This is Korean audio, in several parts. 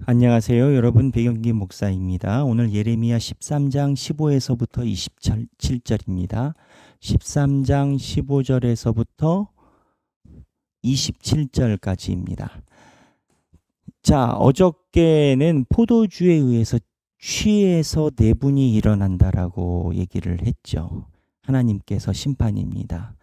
안녕하세요. 여러분, 백영기 목사입니다. 오늘 예레미야 13장 15에서부터 27절입니다. 13장 15절에서부터 27절까지입니다. 자, 어저께는 포도주에 의해서 취해서 내분이 일어난다라고 얘기를 했죠. 하나님께서 심판입니다.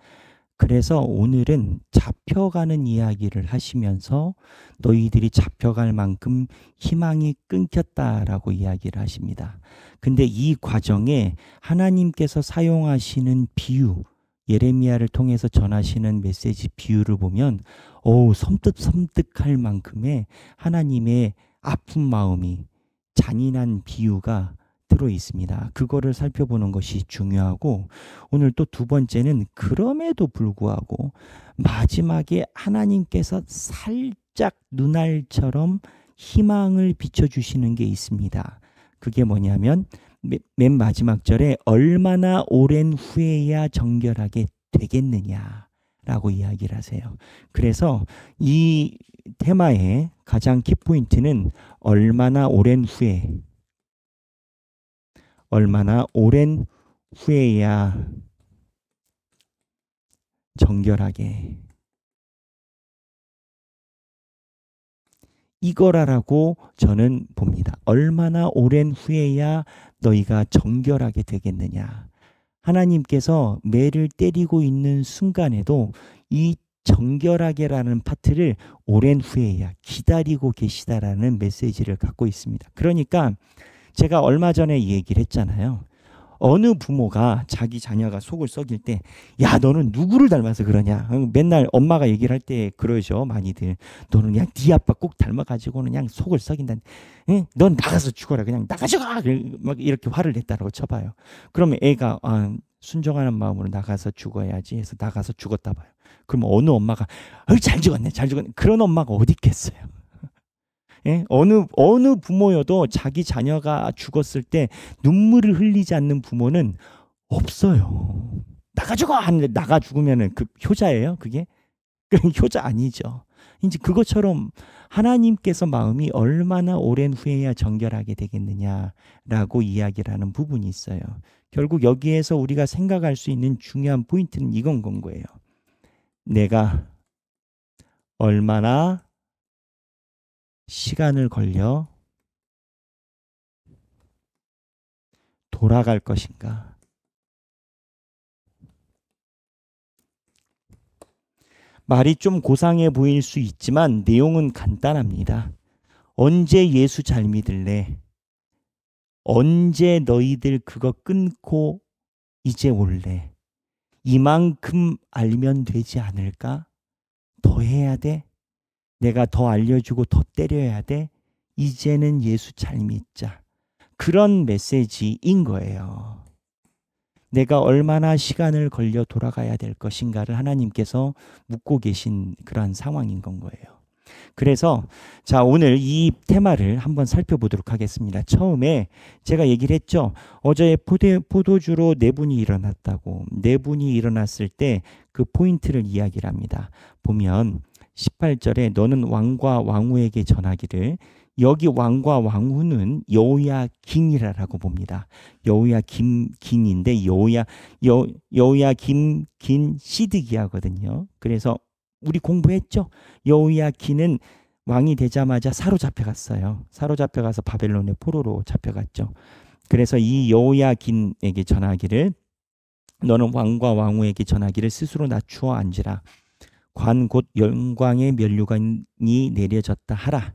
그래서 오늘은 잡혀가는 이야기를 하시면서 너희들이 잡혀갈 만큼 희망이 끊겼다라고 이야기를 하십니다. 근데 이 과정에 하나님께서 사용하시는 비유, 예레미야를 통해서 전하시는 메시지 비유를 보면 섬뜩섬뜩할 만큼의 하나님의 아픈 마음이 잔인한 비유가 들어 있습니다. 그거를 살펴보는 것이 중요하고, 오늘 또 두 번째는 그럼에도 불구하고 마지막에 하나님께서 살짝 눈알처럼 희망을 비춰주시는 게 있습니다. 그게 뭐냐면 맨 마지막 절에 얼마나 오랜 후에야 정결하게 되겠느냐라고 이야기를 하세요. 그래서 이 테마의 가장 키포인트는 얼마나 오랜 후에야 정결하게, 이거라고 저는 봅니다. 얼마나 오랜 후에야 너희가 정결하게 되겠느냐. 하나님께서 매를 때리고 있는 순간에도 이 정결하게라는 파트를 오랜 후에야 기다리고 계시다라는 메시지를 갖고 있습니다. 그러니까 제가 얼마 전에 이 얘기를 했잖아요. 어느 부모가 자기 자녀가 속을 썩일 때, 야, 너는 누구를 닮아서 그러냐. 맨날 엄마가 얘기를 할 때 그러죠, 많이들. 너는 그냥 네 아빠 꼭 닮아가지고는 그냥 속을 썩인다. 응? 넌 나가서 죽어라. 그냥 나가서 막 이렇게 화를 냈다라고 쳐봐요. 그러면 애가 순종하는 마음으로 나가서 죽어야지 해서 나가서 죽었다 봐요. 그럼 어느 엄마가 잘 죽었네, 잘 죽었네. 그런 엄마가 어디 있겠어요. 예? 어느 부모여도 자기 자녀가 죽었을 때 눈물을 흘리지 않는 부모는 없어요. 나가 죽어 하는데 나가 죽으면은 그 효자예요, 그게? 그럼 효자 아니죠. 이제 그것처럼 하나님께서 마음이 얼마나 오랜 후에야 정결하게 되겠느냐라고 이야기를 하는 부분이 있어요. 결국 여기에서 우리가 생각할 수 있는 중요한 포인트는 이건 건 거예요. 내가 얼마나 시간을 걸려 돌아갈 것인가. 말이 좀 고상해 보일 수 있지만 내용은 간단합니다. 언제 예수 잘 믿을래? 언제 너희들 그거 끊고 이제 올래? 이만큼 알면 되지 않을까? 더 해야 돼? 내가 더 알려주고 더 때려야 돼? 이제는 예수 잘 믿자. 그런 메시지인 거예요. 내가 얼마나 시간을 걸려 돌아가야 될 것인가를 하나님께서 묻고 계신 그러한 상황인 건 거예요. 그래서 자, 오늘 이 테마를 한번 살펴보도록 하겠습니다. 처음에 제가 얘기를 했죠. 어제 포도주로 내분이 일어났다고. 내분이 일어났을 때 그 포인트를 이야기를 합니다. 보면 18절에 너는 왕과 왕후에게 전하기를, 여기 왕과 왕후는 여호야긴이라고 봅니다. 여호야긴인데 여호야긴 시드기야거든요. 그래서 우리 공부했죠. 여호야긴은 왕이 되자마자 사로잡혀갔어요. 사로잡혀가서 바벨론의 포로로 잡혀갔죠. 그래서 이 여호야긴에게 전하기를, 너는 왕과 왕후에게 전하기를 스스로 낮추어 앉으라. 관 곧 영광의 면류관이 내려졌다 하라.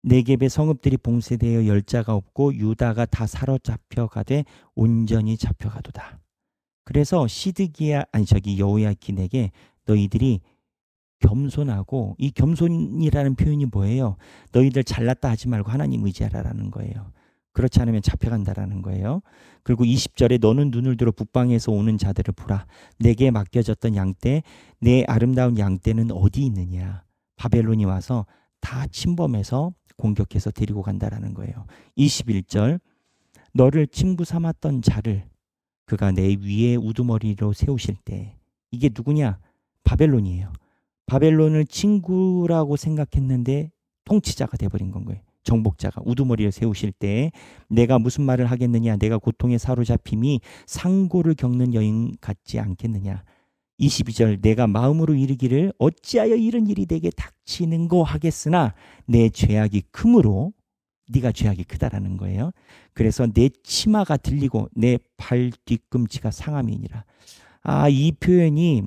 네겝의 성읍들이 봉쇄되어 열자가 없고 유다가 다 사로잡혀가되 온전히 잡혀가도다. 그래서 여호야긴에게 너희들이 겸손하고, 이 겸손이라는 표현이 뭐예요? 너희들 잘났다 하지 말고 하나님 의지하라라는 거예요. 그렇지 않으면 잡혀간다라는 거예요. 그리고 20절에 너는 눈을 들어 북방에서 오는 자들을 보라. 내게 맡겨졌던 양떼, 내 아름다운 양떼는 어디 있느냐. 바벨론이 와서 다 침범해서 공격해서 데리고 간다라는 거예요. 21절, 너를 친구 삼았던 자를 그가 내 위에 우두머리로 세우실 때, 이게 누구냐? 바벨론이에요. 바벨론을 친구라고 생각했는데 통치자가 돼버린 건 거예요. 정복자가 우두머리를 세우실 때 내가 무슨 말을 하겠느냐, 내가 고통에 사로잡힘이 상고를 겪는 여인 같지 않겠느냐. 22절 내가 마음으로 이르기를 어찌하여 이런 일이 내게 닥치는고 하겠으나 내 죄악이 크므로 네가 죄악이 크다라는 거예요. 그래서 내 치마가 들리고 내 발 뒤꿈치가 상함이니라. 이 표현이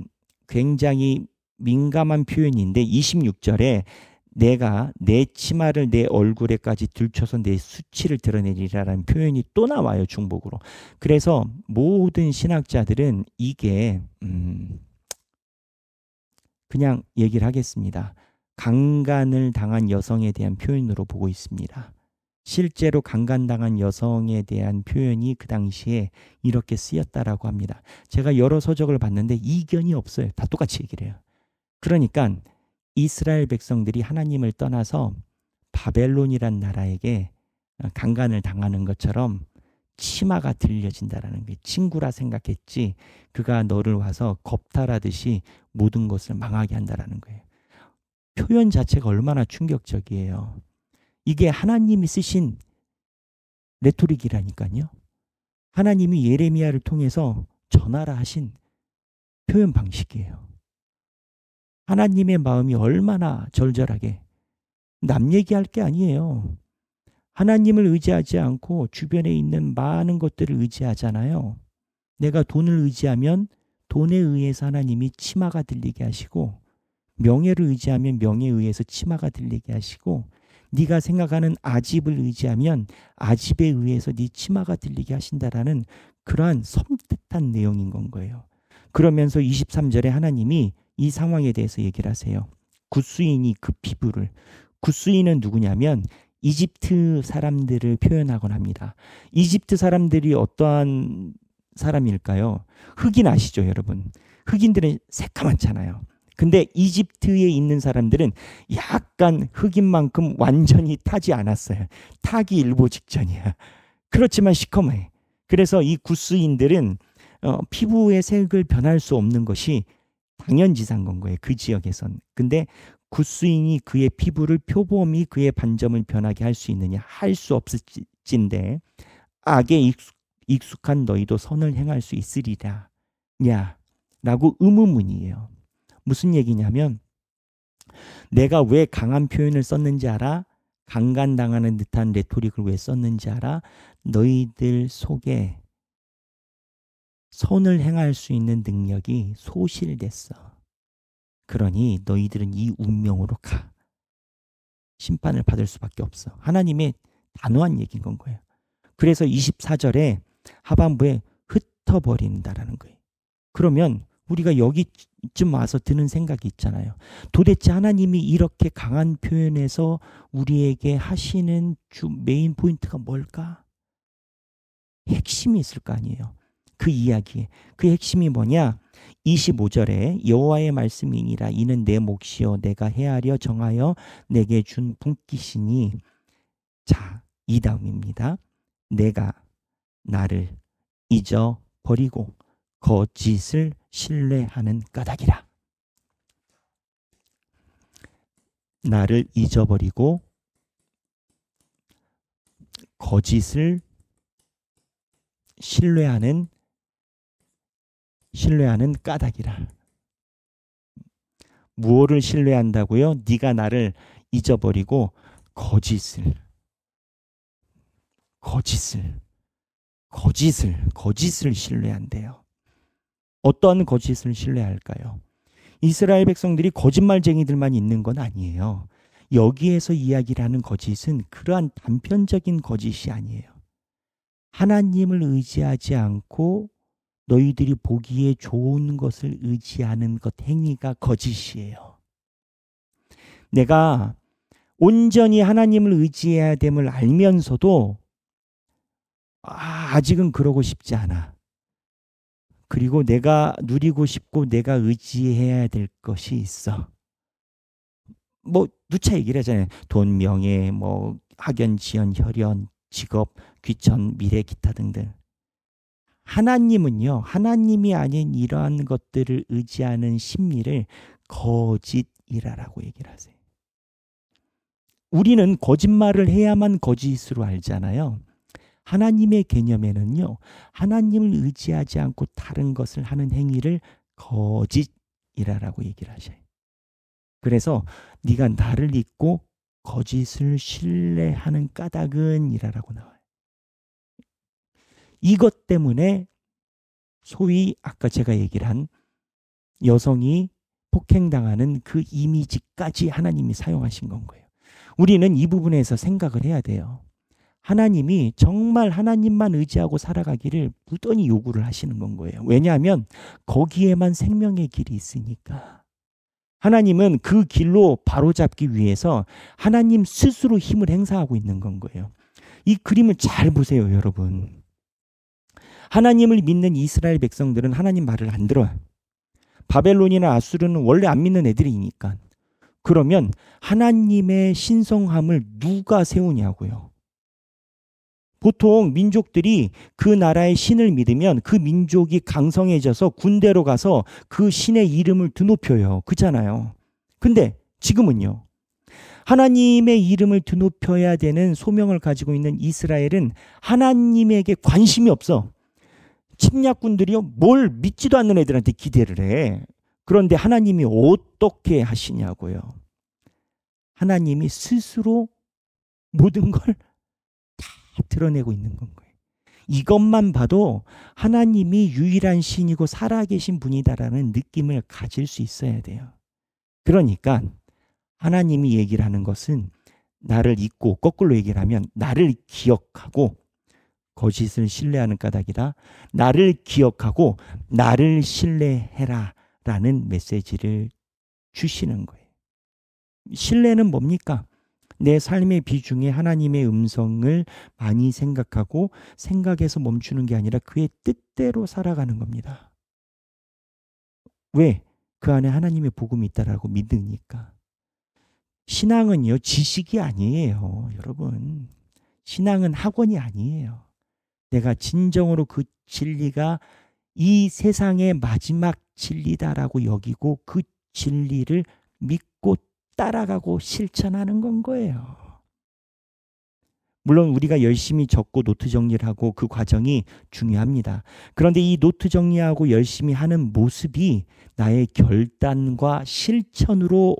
굉장히 민감한 표현인데 26절에 내가 내 치마를 내 얼굴에까지 들춰서 내 수치를 드러내리라라는 표현이 또 나와요. 중복으로. 그래서 모든 신학자들은 이게 그냥 얘기를 하겠습니다. 강간을 당한 여성에 대한 표현으로 보고 있습니다. 실제로 강간당한 여성에 대한 표현이 그 당시에 이렇게 쓰였다라고 합니다. 제가 여러 서적을 봤는데 이견이 없어요. 다 똑같이 얘기를 해요. 그러니까 이스라엘 백성들이 하나님을 떠나서 바벨론이란 나라에게 강간을 당하는 것처럼 치마가 들려진다라는 게 친구라 생각했지 그가 너를 와서 겁탈하듯이 모든 것을 망하게 한다라는 거예요. 표현 자체가 얼마나 충격적이에요. 이게 하나님이 쓰신 레토릭이라니까요. 하나님이 예레미야를 통해서 전하라 하신 표현 방식이에요. 하나님의 마음이 얼마나 절절하게 남 얘기할 게 아니에요. 하나님을 의지하지 않고 주변에 있는 많은 것들을 의지하잖아요. 내가 돈을 의지하면 돈에 의해서 하나님이 치마가 들리게 하시고 명예를 의지하면 명예에 의해서 치마가 들리게 하시고 네가 생각하는 아집을 의지하면 아집에 의해서 네 치마가 들리게 하신다라는 그러한 섬뜩한 내용인 건 거예요. 그러면서 23절에 하나님이 이 상황에 대해서 얘기를 하세요. 굿수인이 그 피부를, 굿수인은 누구냐면 이집트 사람들을 표현하곤 합니다. 이집트 사람들이 어떠한 사람일까요? 흑인 아시죠, 여러분? 흑인들은 새까맣잖아요. 근데 이집트에 있는 사람들은 약간 흑인만큼 완전히 타지 않았어요. 타기 일보 직전이야. 그렇지만 시커매. 그래서 이 굿수인들은 피부의 색을 변할 수 없는 것이 당연지사인 건 거예요. 그 지역에선. 근데 굿수인이 그의 피부를 표범이 그의 반점을 변하게 할 수 있느냐? 할 수 없을진데 악에 익숙한 너희도 선을 행할 수 있으리라. 라고 의문문이에요. 무슨 얘기냐면 내가 왜 강한 표현을 썼는지 알아? 강간당하는 듯한 레토릭을 왜 썼는지 알아? 너희들 속에 선을 행할 수 있는 능력이 소실됐어. 그러니 너희들은 이 운명으로 가. 심판을 받을 수밖에 없어. 하나님의 단호한 얘기인 건 거예요. 그래서 24절에 하반부에 흩어버린다라는 거예요. 그러면 우리가 여기쯤 와서 드는 생각이 있잖아요. 도대체 하나님이 이렇게 강한 표현에서 우리에게 하시는 메인 포인트가 뭘까? 핵심이 있을 거 아니에요. 그 이야기에. 그 핵심이 뭐냐? 25절에 여호와의 말씀이니라 이는 내 몫이요 내가 헤아려 정하여 내게 준 분깃이니 자, 이 다음입니다. 내가 나를 잊어버리고 거짓을 신뢰하는 까닭이라. 나를 잊어버리고 거짓을 신뢰하는 까닭이라. 무엇을 신뢰한다고요? 네가 나를 잊어버리고 거짓을 신뢰한대요. 어떤 거짓을 신뢰할까요? 이스라엘 백성들이 거짓말쟁이들만 있는 건 아니에요. 여기에서 이야기를 하는 거짓은 그러한 단편적인 거짓이 아니에요. 하나님을 의지하지 않고 너희들이 보기에 좋은 것을 의지하는 것 행위가 거짓이에요. 내가 온전히 하나님을 의지해야 됨을 알면서도 아직은 그러고 싶지 않아. 그리고 내가 누리고 싶고 내가 의지해야 될 것이 있어. 뭐 누차 얘기를 하잖아요. 돈, 명예, 뭐 학연, 지연, 혈연, 직업, 귀천, 미래, 기타 등등. 하나님은요. 하나님이 아닌 이러한 것들을 의지하는 심리를 거짓이라고 얘기를 하세요. 우리는 거짓말을 해야만 거짓으로 알잖아요. 하나님의 개념에는요, 하나님을 의지하지 않고 다른 것을 하는 행위를 거짓이라고 얘기를 하셔요. 그래서 네가 나를 믿고 거짓을 신뢰하는 까닭은 이라라고 나와요. 이것 때문에 소위 아까 제가 얘기를 한 여성이 폭행당하는 그 이미지까지 하나님이 사용하신 건 거예요. 우리는 이 부분에서 생각을 해야 돼요. 하나님이 정말 하나님만 의지하고 살아가기를 무던히 요구를 하시는 건 거예요. 왜냐하면 거기에만 생명의 길이 있으니까. 하나님은 그 길로 바로잡기 위해서 하나님 스스로 힘을 행사하고 있는 건 거예요. 이 그림을 잘 보세요, 여러분. 하나님을 믿는 이스라엘 백성들은 하나님 말을 안 들어요. 바벨론이나 아수르는 원래 안 믿는 애들이니까. 그러면 하나님의 신성함을 누가 세우냐고요. 보통 민족들이 그 나라의 신을 믿으면 그 민족이 강성해져서 군대로 가서 그 신의 이름을 드높여요. 그렇잖아요. 근데 지금은요. 하나님의 이름을 드높여야 되는 소명을 가지고 있는 이스라엘은 하나님에게 관심이 없어. 침략군들이요. 뭘 믿지도 않는 애들한테 기대를 해. 그런데 하나님이 어떻게 하시냐고요. 하나님이 스스로 모든 걸 다 드러내고 있는 건 거예요. 이것만 봐도 하나님이 유일한 신이고 살아계신 분이다라는 느낌을 가질 수 있어야 돼요. 그러니까 하나님이 얘기를 하는 것은 나를 잊고, 거꾸로 얘기를 하면 나를 기억하고 거짓을 신뢰하는 까닭이다. 나를 기억하고 나를 신뢰해라 라는 메시지를 주시는 거예요. 신뢰는 뭡니까? 내 삶의 비중에 하나님의 음성을 많이 생각하고 생각에서 멈추는 게 아니라 그의 뜻대로 살아가는 겁니다. 왜? 그 안에 하나님의 복음이 있다라고 믿으니까. 신앙은요, 지식이 아니에요, 여러분. 신앙은 학원이 아니에요. 내가 진정으로 그 진리가 이 세상의 마지막 진리다라고 여기고 그 진리를 믿고 따라가고 실천하는 건 거예요. 물론 우리가 열심히 적고 노트 정리를 하고 그 과정이 중요합니다. 그런데 이 노트 정리하고 열심히 하는 모습이 나의 결단과 실천으로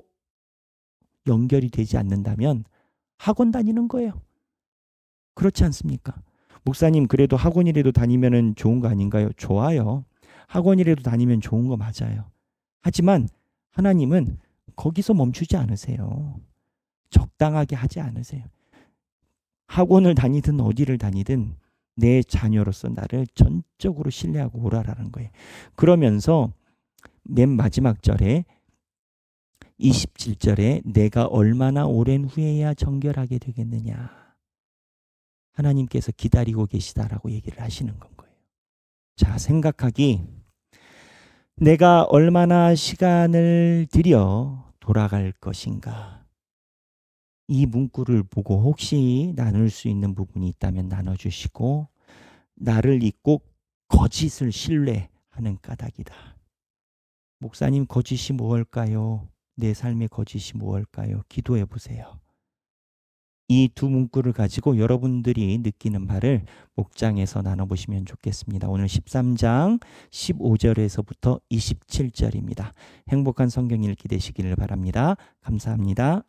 연결이 되지 않는다면 학원 다니는 거예요. 그렇지 않습니까? 목사님, 그래도 학원이라도 다니면 좋은 거 아닌가요? 좋아요. 학원이라도 다니면 좋은 거 맞아요. 하지만 하나님은 거기서 멈추지 않으세요. 적당하게 하지 않으세요. 학원을 다니든 어디를 다니든 내 자녀로서 나를 전적으로 신뢰하고 오라라는 거예요. 그러면서 맨 마지막 절에 27절에 내가 얼마나 오랜 후에야 정결하게 되겠느냐. 하나님께서 기다리고 계시다라고 얘기를 하시는 건 거예요. 자, 생각하기. 내가 얼마나 시간을 들여 돌아갈 것인가. 이 문구를 보고 혹시 나눌 수 있는 부분이 있다면 나눠주시고, 나를 잊고 거짓을 신뢰하는 까닭이다. 목사님, 거짓이 무엇일까요? 내 삶의 거짓이 무엇일까요? 기도해 보세요. 이 두 문구를 가지고 여러분들이 느끼는 바를 목장에서 나눠보시면 좋겠습니다. 오늘 13장 15절에서부터 27절입니다. 행복한 성경 읽기 되시기를 바랍니다. 감사합니다.